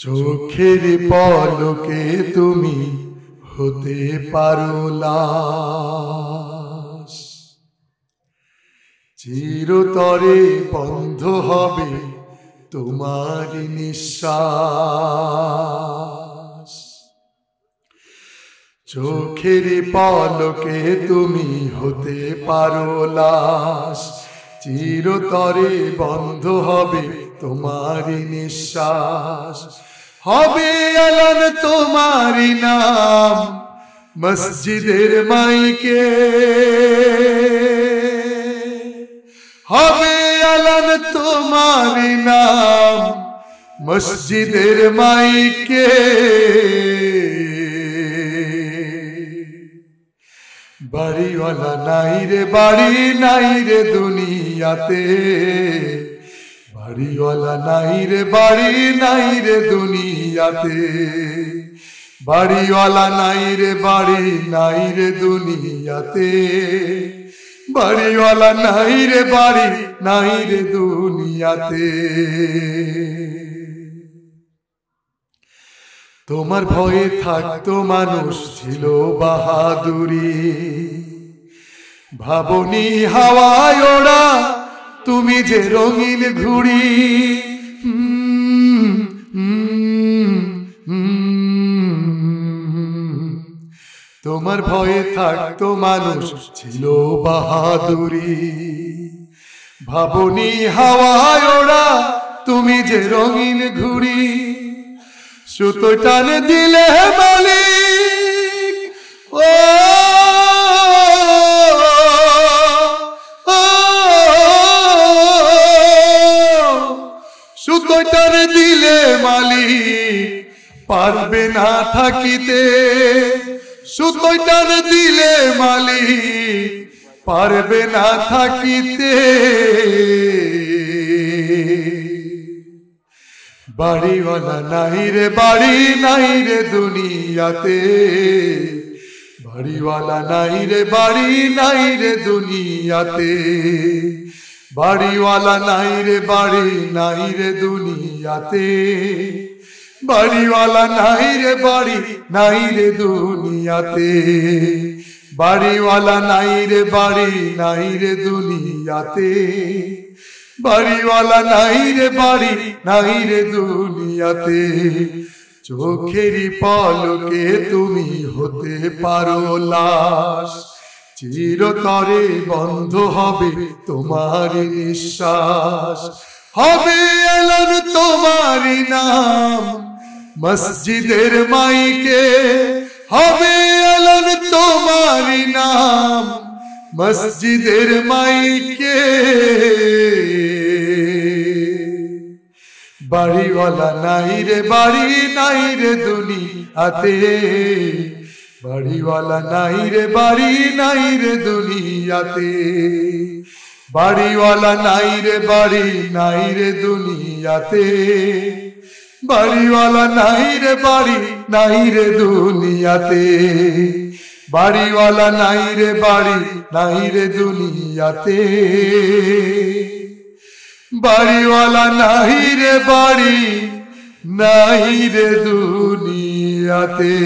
চোখের পলকে তুমি হতে পারো লাশ, চিরতরে বন্ধ হবে তোমার নিঃশ্বাস। চোখের পলকে তুমি হতে পারো লাশ, চিরতরে বন্ধ হবে তোমার নিঃশ্বাস। হবে এলান তোমার নাম মসজিদের মাইকে, হবে এলান তোমার নাম মসজিদের মাইকে। বাড়িওয়ালা নাই রে বাড়ি নাই রে দুনিয়াতে, বাড়িওয়ালা নাই রে বাড়ি নাই রে দুনিয়াতে, বাড়িওয়ালা নাই রে বাড়ি নাই রে দুনিয়াতে, বাড়িওয়ালা নাই রে বাড়ি নাই রে দুনিয়াতে। তোমার ভয়ে থাকতো মানুষ ছিল বাহাদুরি, ভাবনি হাওয়ায় ওড়া তুমি যে রঙিন ঘুড়ি। তোমার ভয়ে থাকতো মানুষ ছিল বাহাদুরি, ভাবনি হাওয়ায় ওড়া তুমি যে রঙিন ঘুড়ি। সুতো টানে দিলে মালিক ও, সুতো টানে দিলে মালিক পারবে না থাকিতে, সুতো টানে দিলে মালিক পারবে না থাকিতে। বাড়িওয়ালা নাই রে বাড়ি নাই রে দুনিয়াতে, বাড়িওয়ালা নাই রে বাড়ি নাই রে দুনিয়াতে, বাড়িওয়ালা নাই রে বাড়ি নাই রে দুনিয়াতে, বাড়িওয়ালা নাই রে বাড়ি নাই রে দুনিয়াতে, বাড়িওয়ালা নাই রে বাড়ি নাই রে দুনিয়াতে, বাড়িওয়ালা নাই রে বাড়ি নাই রে দুনিয়াতে। চোখেরই পলকে তুমি হতে পারো লাশ, চিরতরে বন্ধ হবে তোমার নিঃশ্বাস। হবে এলান তোমার নাম মসজিদের মাইকে, হবে এলান তোমার নাম মসজিদের মাইকে। বাড়িওয়ালা নাই রে বাড়ি নাই রে দুনিয়াতে, বাড়িওয়ালা নাই রে বাড়ি নাই রে দুনিয়াতে, বাড়িওয়ালা নাই রে বাড়ি নাই রে দুনিয়াতে, বাড়িওয়ালা নাই রে বাড়ি নাই রে দুনিয়াতে, বাড়িওয়ালা নাই রে বাড়ি নাই রে দুনিয়াতে, বাড়িওয়ালা নাই রে বাড়ি নাই রে দুনিয়াতে।